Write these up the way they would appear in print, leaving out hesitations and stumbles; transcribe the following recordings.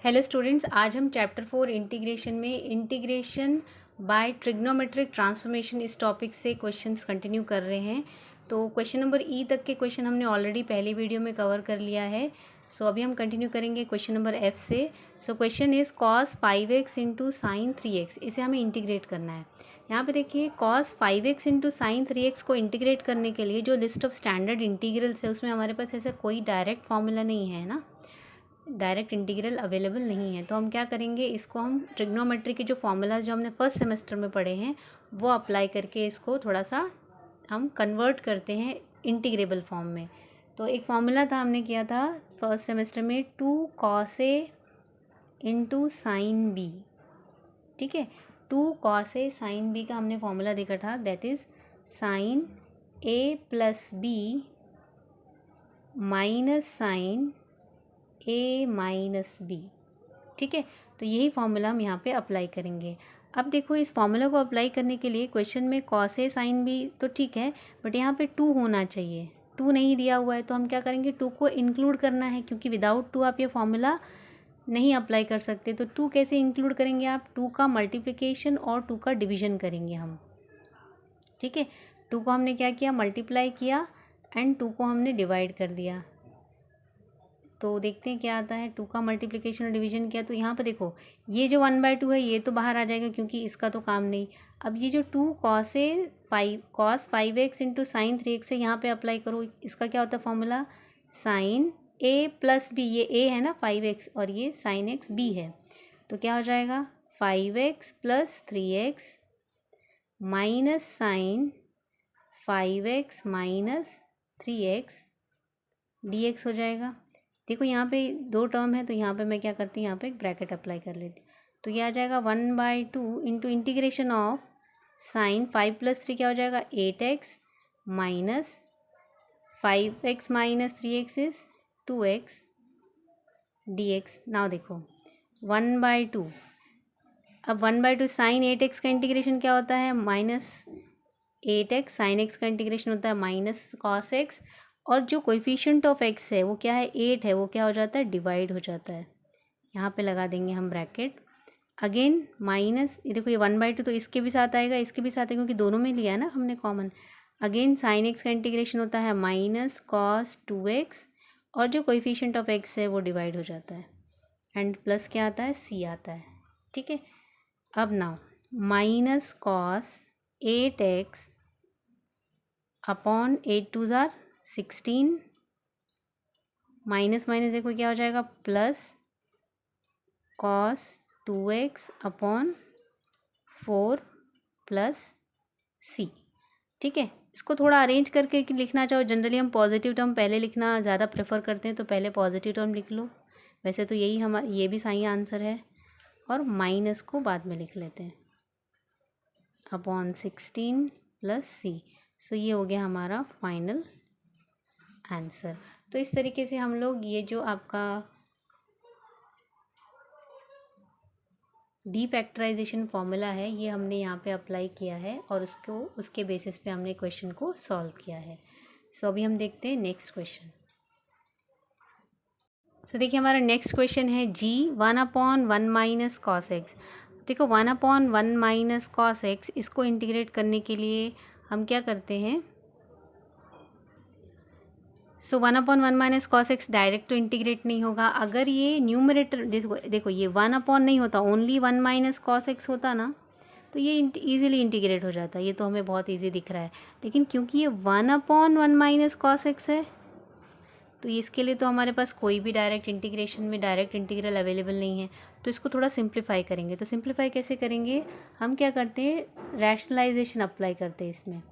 Hello students, आज हम chapter 4 integration में इंटीग्रेशन बाय ट्रिग्नोमेट्रिक ट्रांसफॉर्मेशन इस टॉपिक से क्वेश्चंस कंटिन्यू कर रहे हैं। तो क्वेश्चन नंबर ई तक के क्वेश्चन हमने ऑलरेडी पहली वीडियो में कवर कर लिया है। सो अभी हम कंटिन्यू करेंगे क्वेश्चन नंबर एफ से। So question is cos 5x into sine 3x, इसे हमें इंटीग्रेट करना है। यहाँ पे देखिए cos 5x into sine 3x को इंटीग्रेट करने के लिए जो लिस्ट ऑफ स्टैंडर्ड इंटीग्रल्स है उसमें हमारे पास ऐसा कोई डायरेक्ट फॉर्मूला नहीं है ना, डायरेक्ट इंटीग्रल अवेलेबल नहीं है। तो हम क्या करेंगे, इसको हम ट्रिग्नोमेट्री के जो फॉर्मूलाज जो हमने फर्स्ट सेमेस्टर में पढ़े हैं वो अप्लाई करके इसको थोड़ा सा हम कन्वर्ट करते हैं इंटीग्रेबल फॉर्म में। तो एक फॉर्मूला था, हमने किया था फर्स्ट सेमेस्टर में 2 cos A into sine B. ठीक है, 2 cos A साइन बी का हमने फॉर्मूला देखा था, that is sine A plus B minus sine A minus B. ठीक है, तो यही फॉर्मूला हम यहाँ पे अप्लाई करेंगे। अब देखो, इस फॉर्मूला को अप्लाई करने के लिए क्वेश्चन में cos A sin B तो ठीक है, बट यहाँ पे 2 होना चाहिए। 2 नहीं दिया हुआ है तो हम क्या करेंगे, 2 को इंक्लूड करना है, क्योंकि विदाउट 2 आप ये फॉर्मूला नहीं अप्लाई कर सकते। तो 2 कैसे इंक्लूड करेंगे आप, 2 का मल्टीप्लिकेशन और 2 का डिवीजन करेंगे हम। ठीक है, 2 को हमने क्या किया, मल्टीप्लाई किया एंड 2 को हमने डिवाइड कर दिया। तो देखते हैं क्या आता है। 2 का मल्टीप्लिकेशन और डिवीजन किया तो यहाँ पर देखो, ये जो 1/2 है ये तो बाहर आ जाएगा क्योंकि इसका तो काम नहीं। अब ये जो 2 cos 5x into sine 3x है, यहाँ पे अप्लाई करो। इसका क्या होता है formula, sine A plus B, ये A है ना 5x और ये साइन x B है, तो क्या हो जाएगा 5x plus 3x minus sine 5x minus 3x dx हो जाएगा। देखो यहाँ पे 2 टर्म है तो यहाँ पे मैं क्या करती हूँ, यहाँ पे एक ब्रैकेट अप्लाई कर लेती हूँ। तो ये आ जाएगा 1/2 into integration of sine 5 plus 3 क्या हो जाएगा 8x minus 5x minus 3x is 2x dx। Now देखो 1/2, अब 1/2 साइन 8x का इंटीग्रेशन क्या होता है, माइनस 8x, साइन x का इंटीग्रेशन होता है माइनस कॉस x, और जो कोएफिशिएंट ऑफ x है वो क्या है 8 है, वो क्या हो जाता है डिवाइड हो जाता है। यहाँ पे लगा देंगे हम ब्रैकेट, अगेन माइनस, ये देखो ये 1/2 तो इसके भी साथ आएगा, इसके भी साथ है क्योंकि दोनों में लिया है ना हमने कॉमन। अगेन साइन x का इंटीग्रेशन होता है माइनस कॉस 2x, और जो कोएफिशिएंट ऑफ x है वो डिवाइड हो जाता है, एंड प्लस क्या आता है c आता है। ठीक है, अब now minus cos 8x upon 8 2 ज़ार 16, माइनस माइनस देखो क्या हो जाएगा plus cos 2x upon 4 plus c। ठीक है, इसको थोड़ा अरेंज करके लिखना चाहो, जनरली हम पॉजिटिव टर्म पहले लिखना ज़्यादा प्रेफर करते हैं, तो पहले पॉजिटिव टर्म लिख लो। वैसे तो यही हमारा, ये भी सही आंसर है, और माइनस को बाद में लिख लेते हैं अपॉन 16 प्लस c। सो ये हो गया हमारा फाइनल आंसर। तो इस तरीके से हम लोग ये जो आपका डीफैक्टराइजेशन फॉर्मूला है ये हमने यहाँ पे अप्लाई किया है, और उसके बेसिस पे हमने क्वेश्चन को सॉल्व किया है। सो अभी हम देखते हैं नेक्स्ट क्वेश्चन। सो देखिए हमारा नेक्स्ट क्वेश्चन है जी 1/1 माइनस कॉस एक्स। देखो 1/1 माइनस कॉस एक्स, इसको इंटीग्रेट करने के लिए हम क्या करते हैं, सो 1/1 माइनस कॉस एक्स डायरेक्ट तो इंटीग्रेट नहीं होगा। अगर ये न्यूमरेटर देखो ये 1 नहीं होता, ओनली 1 माइनस कॉस एक्स होता ना, तो ये ईजिली इंटीग्रेट हो जाता है, ये तो हमें बहुत ईजी दिख रहा है। लेकिन क्योंकि ये 1/1 माइनस कॉस एक्स है, तो इसके लिए तो हमारे पास कोई भी डायरेक्ट इंटीग्रेशन में डायरेक्ट इंटीग्रल अवेलेबल नहीं है। तो इसको थोड़ा सिंप्लीफाई करेंगे। तो सिंप्लीफाई कैसे करेंगे, हम क्या करते हैं, रैशनलाइजेशन अप्लाई करते हैं इसमें।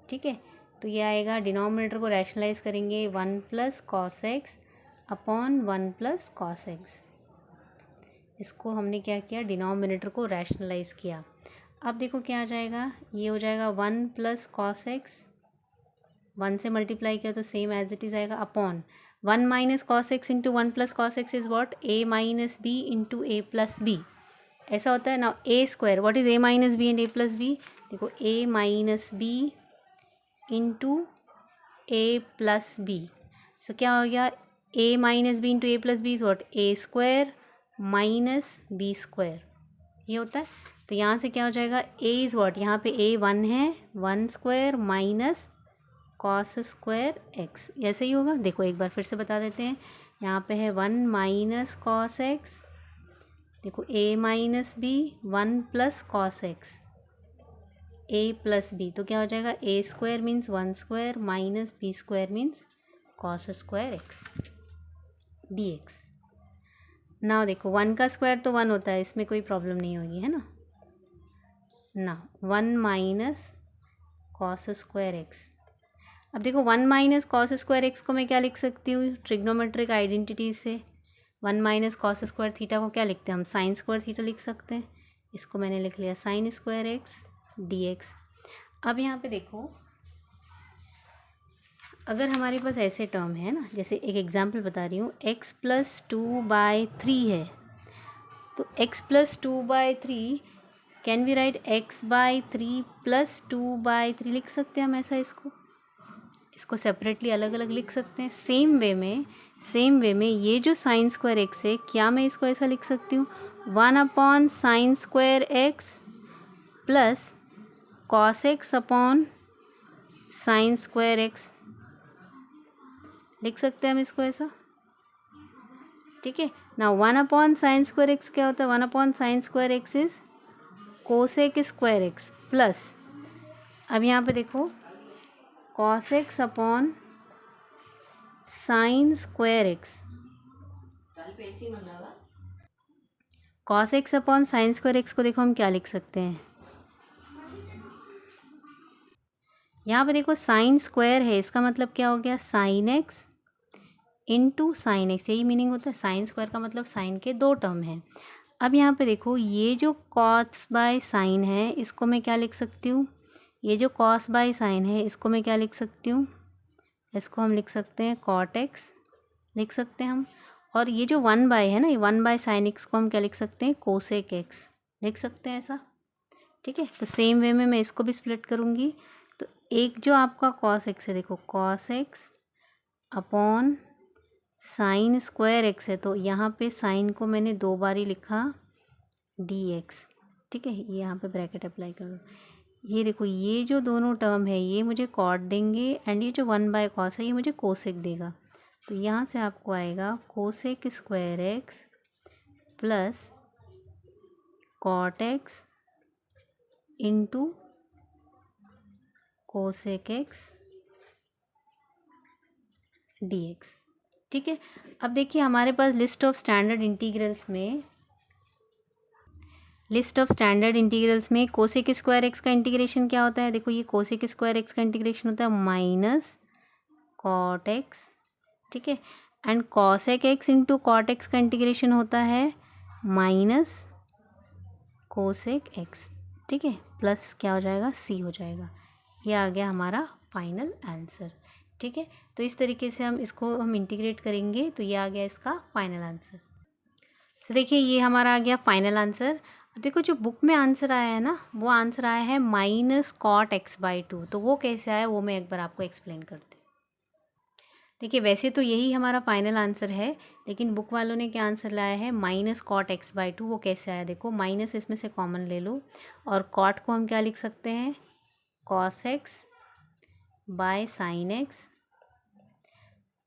ठीक है, तो ये आएगा, डिनोमिनेटर को रैशनलाइज करेंगे 1 plus cos x upon 1 plus cos x. इसको हमने क्या किया, डिनोमिनेटर को रैशनलाइज किया। अब देखो क्या आ जाएगा, ये हो जाएगा 1 प्लस कॉस एक्स, 1 से मल्टीप्लाई किया तो सेम एज इट इज़ आएगा, upon 1 minus cos X into 1 plus cos X is what, a minus B into A plus B. ऐसा होता है ना, A square, what is a minus B and A plus B, देखो a minus B into A plus B. So क्या हो गया, a minus B into A plus B is what, A square minus B square, ये होता है। तो यहाँ से क्या हो जाएगा, ए इज़ व्हाट, यहाँ पे ए 1 है, 1 square minus cos square x, ऐसे ही होगा। देखो एक बार फिर से बता देते हैं, यहाँ पे है 1 माइनस कॉस एक्स, देखो A minus B, 1 plus cos X, A plus B, तो क्या हो जाएगा, A square means 1 square minus B square means cos square X D X. ना देखो 1 का स्क्वायर तो 1 होता है, इसमें कोई प्रॉब्लम नहीं होगी, है ना 1 माइनस कॉस स्क्वायर एक्स। अब देखो 1 माइनस कॉस स्क्वायर एक्स को मैं क्या लिख सकती हूँ, ट्रिग्नोमेट्रिक आइडेंटिटी से 1 माइनस कॉस स्क्वायर थीटा को क्या लिखते हैं हम, साइन स्क्वायर थीटा लिख सकते हैं। इसको मैंने लिख लिया sine square X D x. अब यहाँ पे देखो, अगर हमारे पास ऐसे टर्म है ना, जैसे एक एग्जांपल बता रही हूँ, x प्लस 2/3 है, तो x plus 2/3 can we write x/3 plus 2/3 लिख सकते हैं हम ऐसा, इसको सेपरेटली अलग अलग लिख सकते हैं। सेम वे में ये जो साइन स्क्वायर एक्स है, क्या मैं इसको ऐसा लिख सकती हूँ, 1 sine square x plus cos x upon sine square x, लिख सकते हैं हम इसको ऐसा, ठीक है ना। 1 साइन स्क्वायर एक्स क्या होता है, 1 sine square x is cosec square x plus, अब यहाँ पे देखो cos x upon sine square x, cos x upon sine square x को देखो हम क्या लिख सकते हैं, यहाँ पे देखो साइन स्क्वायर है, इसका मतलब क्या हो गया, sine x into sine x, यही मीनिंग होता है। साइन स्क्वायर का मतलब साइन के 2 टर्म हैं। अब यहाँ पे देखो ये जो कॉस बाय साइन है, इसको मैं क्या लिख सकती हूँ, ये जो कॉस बाय साइन है इसको मैं क्या लिख सकती हूँ, इसको हम लिख सकते हैं कॉट एक्स लिख सकते हैं हम। और ये जो 1 बाय है ना, ये 1 बाय साइन एक्स को हम क्या लिख सकते हैं, कोसेक एक्स लिख सकते हैं ऐसा, ठीक है। तो सेम वे में मैं इसको भी स्प्लिट करूँगी, तो एक जो आपका कॉस एक्स है, देखो cos x upon sine square x है, तो यहाँ पे साइन को मैंने 2 बार ही लिखा डी एक्स, ठीक है। ये यहाँ पे ब्रैकेट अप्लाई करो, ये देखो ये जो दोनों टर्म है ये मुझे कॉट देंगे, एंड ये जो 1 बाय कॉस है ये मुझे कोसेक देगा। तो यहाँ से आपको आएगा cosec square x plus cot x into cosec x D x, ठीक है। अब देखिए हमारे पास लिस्ट ऑफ स्टैंडर्ड इंटीग्रल्स में कोसेक स्क्वायर एक्स का इंटीग्रेशन क्या होता है, देखो ये कोसेक स्क्वायर एक्स का इंटीग्रेशन होता है माइनस कॉट एक्स, ठीक है। And cosec x into cot x का इंटीग्रेशन होता है माइनस कोसेक एक्स, ठीक है, प्लस क्या हो जाएगा, सी हो जाएगा। ये आ गया हमारा फाइनल आंसर, ठीक है। तो इस तरीके से हम इंटीग्रेट करेंगे, तो ये आ गया इसका फाइनल आंसर। तो देखिए ये हमारा आ गया फाइनल आंसर। अब देखो जो बुक में आंसर आया है ना, वो आंसर आया है -cot x/2, तो वो कैसे आया वो मैं एक बार आपको एक्सप्लेन करती हूँ। देखिए वैसे तो यही हमारा फाइनल आंसर है, लेकिन बुक वालों ने क्या आंसर लाया है -cot x/2, वो कैसे आया, देखो माइनस इसमें से कॉमन ले लो, और कॉट को हम क्या लिख सकते हैं, cos x by sine x,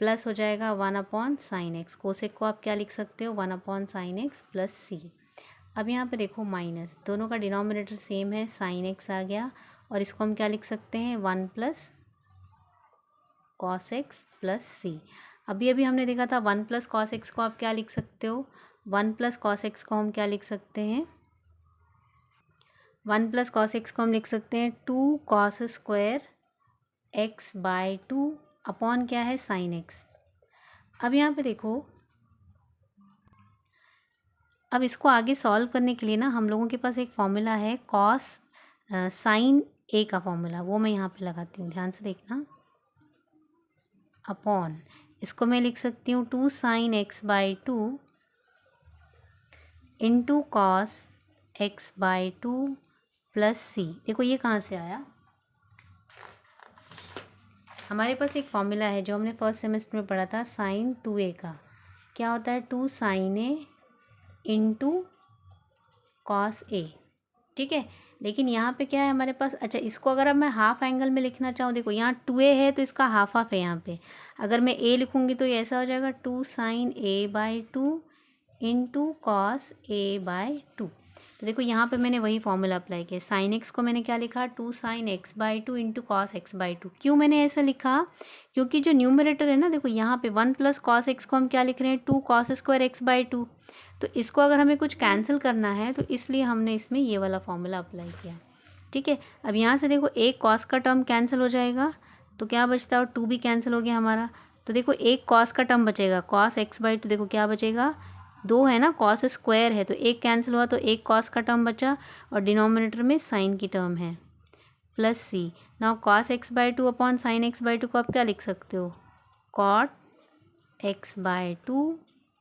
plus हो जाएगा 1 साइन एक्स, कोसेक को आप क्या लिख सकते हो, 1 साइन एक्स प्लस सी। अब यहाँ पे देखो माइनस, दोनों का डिनोमिनेटर सेम है, साइन एक्स आ गया, और इसको हम क्या लिख सकते हैं, 1 प्लस कॉस एक्स प्लस सी। अभी हमने देखा था 1 प्लस कॉस एक्स को आप क्या लिख सकते हो, 1 प्लस कॉस एक्स को हम क्या लिख सकते हैं, 1 प्लस कॉस एक्स को हम लिख सकते हैं 2 cos square x by 2 upon क्या है, साइन एक्स। अब यहाँ पे देखो, अब इसको आगे सॉल्व करने के लिए ना हम लोगों के पास एक फॉर्मूला है कॉस साइन ए का फॉर्मूला, वो मैं यहाँ पे लगाती हूँ, ध्यान से देखना, अपॉन इसको मैं लिख सकती हूँ 2 sine X by 2 into cos X by 2 plus C. देखो ये कहाँ से आया, हमारे पास एक फॉर्मूला है जो हमने फर्स्ट सेमेस्टर में पढ़ा था साइन 2a का, क्या होता है 2 sign A into cos A, ठीक है। लेकिन यहाँ पे क्या है हमारे पास, अच्छा इसको अगर अब मैं हाफ एंगल में लिखना चाहूँ, देखो यहाँ 2a है तो इसका हाफ हाफ है यहाँ पे, अगर मैं a लिखूँगी तो ये ऐसा हो जाएगा 2 sign a/2 into cos a/2। तो देखो यहाँ पे मैंने वही फॉर्मूला अप्लाई किया, साइन एक्स को मैंने क्या लिखा 2 sign x/2 into cos x/2। क्यों मैंने ऐसा लिखा, क्योंकि जो न्यूमरेटर है ना, देखो यहाँ पे 1 प्लस कॉस एक्स को हम क्या लिख रहे हैं 2 कॉस स्क्वायर x/2, तो इसको अगर हमें कुछ कैंसिल करना है तो इसलिए हमने इसमें ये वाला फॉर्मूला अप्लाई किया, ठीक है। अब यहाँ से देखो एक कॉस का टर्म कैंसिल हो जाएगा तो क्या बचता है, और 2 भी कैंसिल हो गया हमारा, तो देखो एक कॉस का टर्म बचेगा, कॉस x/2, देखो क्या बचेगा 2 है ना, कॉस स्क्वायर है तो एक कैंसिल हुआ तो एक कॉस का टर्म बचा, और डिनोमिनेटर में साइन की टर्म है plus C. Now cos x/2 upon sine x/2 को आप क्या लिख सकते हो, कॉट x/2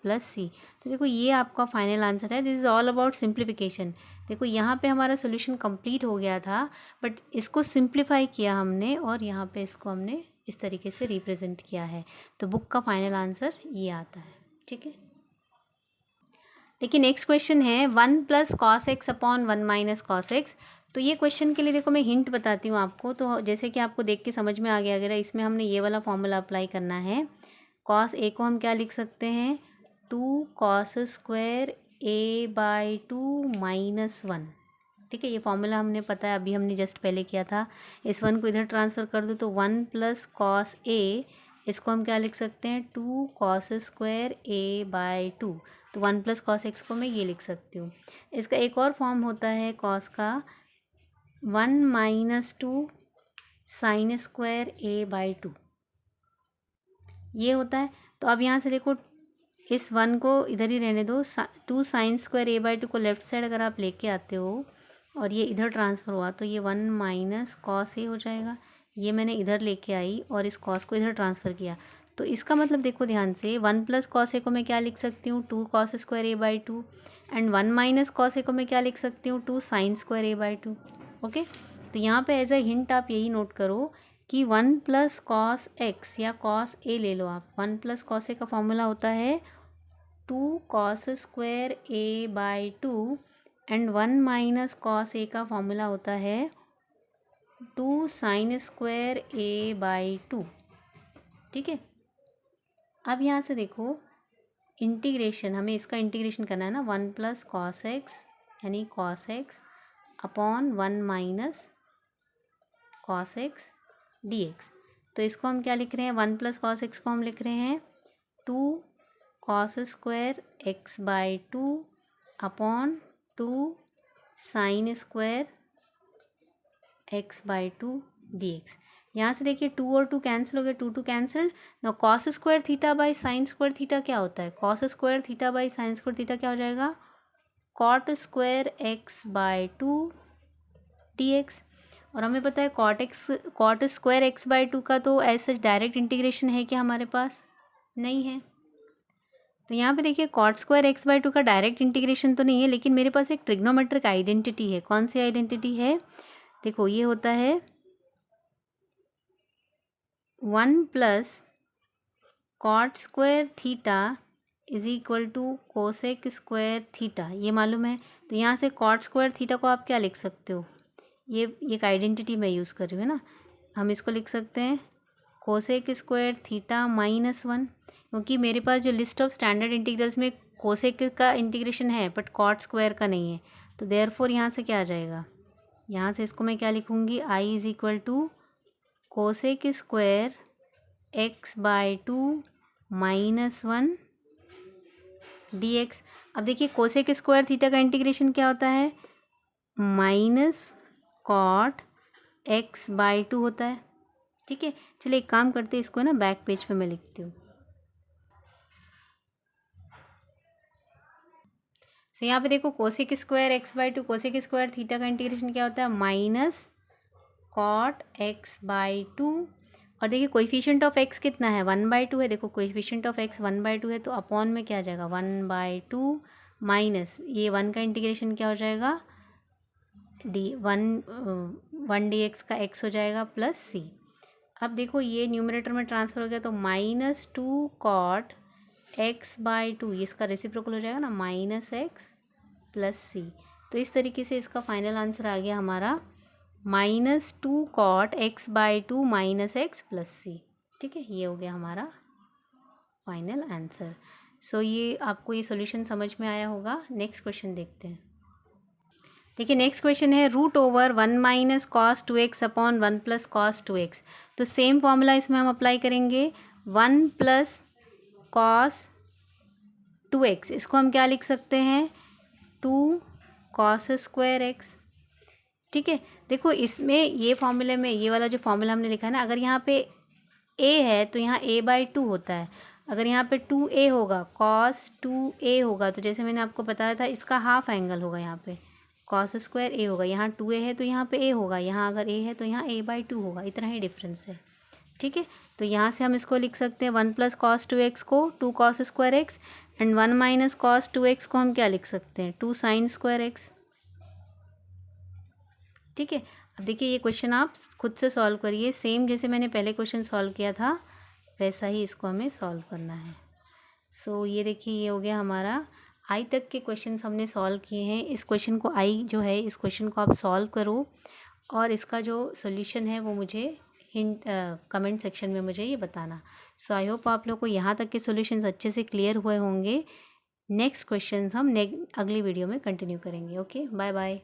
प्लस सी। तो देखो ये आपका फाइनल आंसर है। This is all about simplification. देखो यहाँ पे हमारा सोल्यूशन कंप्लीट हो गया था, बट इसको सिंप्लीफाई किया हमने और यहाँ पे इसको हमने इस तरीके से रिप्रेजेंट किया है, तो बुक का फाइनल आंसर ये आता है, ठीक है। देखिए नेक्स्ट क्वेश्चन है 1 plus cos x upon 1 minus cos x. तो ये क्वेश्चन के लिए देखो मैं हिंट बताती हूँ आपको, तो जैसे कि आपको देख के समझ में आ गया, अगर इसमें हमने ये वाला फॉर्मूला अप्लाई करना है, कॉस ए को हम क्या लिख सकते हैं 2 कॉस स्क्वायर a/2 माइनस 1, ठीक है। ये फॉर्मूला हमने पता है, अभी हमने जस्ट पहले किया था। इस 1 को इधर ट्रांसफ़र कर दो तो 1 प्लस कॉस ए, इसको हम क्या लिख सकते हैं 2 कॉस स्क्वायर a/2, तो 1 प्लस कॉस एक्स को मैं ये लिख सकती हूँ। इसका एक और फॉर्म होता है कॉस का, 1 माइनस 2 साइन स्क्वायर a/2, ये होता है। तो अब यहाँ से देखो इस 1 को इधर ही रहने दो, 2 साइन स्क्वायर a/2 को लेफ्ट साइड अगर आप लेके आते हो और ये इधर ट्रांसफ़र हुआ तो ये 1 माइनस कॉस ए हो जाएगा। ये मैंने इधर लेके आई और इस कॉस को इधर ट्रांसफ़र किया, तो इसका मतलब देखो ध्यान से 1 प्लस कॉस ए को मैं क्या लिख सकती हूँ 2 cos square a/2, and 1 minus cos A को मैं क्या लिख सकती हूँ 2 साइन स्क्वायर a/2। ओके, तो यहाँ पे एज अ हिंट आप यही नोट करो कि 1 प्लस कॉस एक्स या कॉस ए ले लो आप, 1 प्लस कॉस ए का फॉर्मूला होता है 2 cos square a/2, and 1 minus cos A का फॉर्मूला होता है 2 साइन स्क्वायर a/2, ठीक है। अब यहाँ से देखो इंटीग्रेशन, हमें इसका इंटीग्रेशन करना है ना, 1 प्लस कॉस एक्स यानी cos x upon 1 minus cos x dx। तो इसको हम क्या लिख रहे हैं, 1 प्लस कॉस एक्स को हम लिख रहे हैं 2 cos square x/2 upon 2 sine square x/2 dx। यहाँ से देखिए 2 और 2 कैंसिल हो गए, 2 कैंसिल। ना cos square theta by sine square theta क्या होता है, cos square theta by sine square theta क्या हो जाएगा कॉट स्क्वायर x/2 dx। और हमें पता है कॉट स्क्वायर x/2 का तो ऐसा डायरेक्ट इंटीग्रेशन है क्या हमारे पास, नहीं है। तो यहाँ पे देखिए कॉट स्क्वायर x/2 का डायरेक्ट इंटीग्रेशन तो नहीं है, लेकिन मेरे पास एक ट्रिग्नोमेट्रिक आइडेंटिटी है। कौन सी आइडेंटिटी है, देखो ये होता है 1 plus cot square theta is equal to cosec square theta, ये मालूम है। तो यहाँ से कॉट स्क्वायर थीटा को आप क्या लिख सकते हो, ये एक आइडेंटिटी मैं यूज़ कर रही हूँ ना, हम इसको लिख सकते हैं कोसेक स्क्वायर थीटा माइनस 1, क्योंकि मेरे पास जो लिस्ट ऑफ स्टैंडर्ड इंटीग्रल्स में कोसेक का इंटीग्रेशन है बट कॉट स्क्वायर का नहीं है, तो देयरफॉर यहाँ से क्या आ जाएगा, यहाँ से इसको मैं क्या लिखूँगी I is equal to cosec square x/2 minus 1 dx। अब देखिए कोसेक स्क्वायर थीटा का इंटीग्रेशन क्या होता है माइनस कॉट x/2 होता है, ठीक है। चलिए एक काम करते हैं, इसको ना बैक पेज पे मैं लिखती हूँ। सो यहाँ पे देखो cosec square x/2, cosec square theta का इंटीग्रेशन क्या होता है माइनस कॉट x/2, और देखिए कोएफिशिएंट ऑफ x कितना है 1/2 है, देखो कोएफिशिएंट ऑफ x 1/2 है, तो अपॉन में क्या आ जाएगा 1/2 माइनस ये 1 का इंटीग्रेशन क्या हो जाएगा वन डी एक्स का x हो जाएगा प्लस सी। अब देखो ये न्यूमरेटर में ट्रांसफ़र हो गया तो -2 कॉट x/2, ये इसका रेसिप्रोकल हो जाएगा ना, -x + c। तो इस तरीके से इसका फाइनल आंसर आ गया हमारा -2 cot x/2 -x + c। ठीक है, ये हो गया हमारा फाइनल आंसर। सो ये आपको ये सॉल्यूशन समझ में आया होगा। नेक्स्ट क्वेश्चन देखते हैं। देखिए नेक्स्ट क्वेश्चन है √1 - cos 2x upon 1 + cos 2x। तो सेम फॉर्मूला इसमें हम अप्लाई करेंगे। 1 + cos 2x, इसको हम क्या लिख सकते हैं, 2 cos² x। ठीक है, देखो इसमें ये फॉर्मूले में ये वाला जो फॉर्मूला हमने लिखा है ना, अगर यहाँ पे a है तो यहाँ a/2 होता है। अगर यहाँ पे 2a होगा, cos 2a होगा, तो जैसे मैंने आपको बताया था इसका हाफ एंगल होगा, यहाँ पे cos² a होगा। यहाँ 2a है तो यहाँ पे a होगा, यहाँ अगर a है तो यहाँ a/2 होगा। इतना ही डिफरेंस है। ठीक है, तो यहाँ से हम इसको लिख सकते हैं 1 + cos 2x को 2 cos² x, and 1 - cos 2x को हम क्या लिख सकते हैं, 2 sin² x। ठीक है, अब देखिए ये क्वेश्चन आप खुद से सॉल्व करिए। सेम जैसे मैंने पहले क्वेश्चन सॉल्व किया था वैसा ही इसको हमें सॉल्व करना है। सो ये देखिए ये हो गया हमारा आई तक के क्वेश्चंस हमने सॉल्व किए हैं। इस क्वेश्चन को आई जो है, इस क्वेश्चन को आप सॉल्व करो और इसका जो सॉल्यूशन है वो मुझे हिंट कमेंट सेक्शन में मुझे ये बताना। सो आई होप आप लोग को यहाँ तक के सॉल्यूशंस अच्छे से क्लियर हुए होंगे। नेक्स्ट क्वेश्चंस हम अगली वीडियो में कंटिन्यू करेंगे। Okay, bye bye.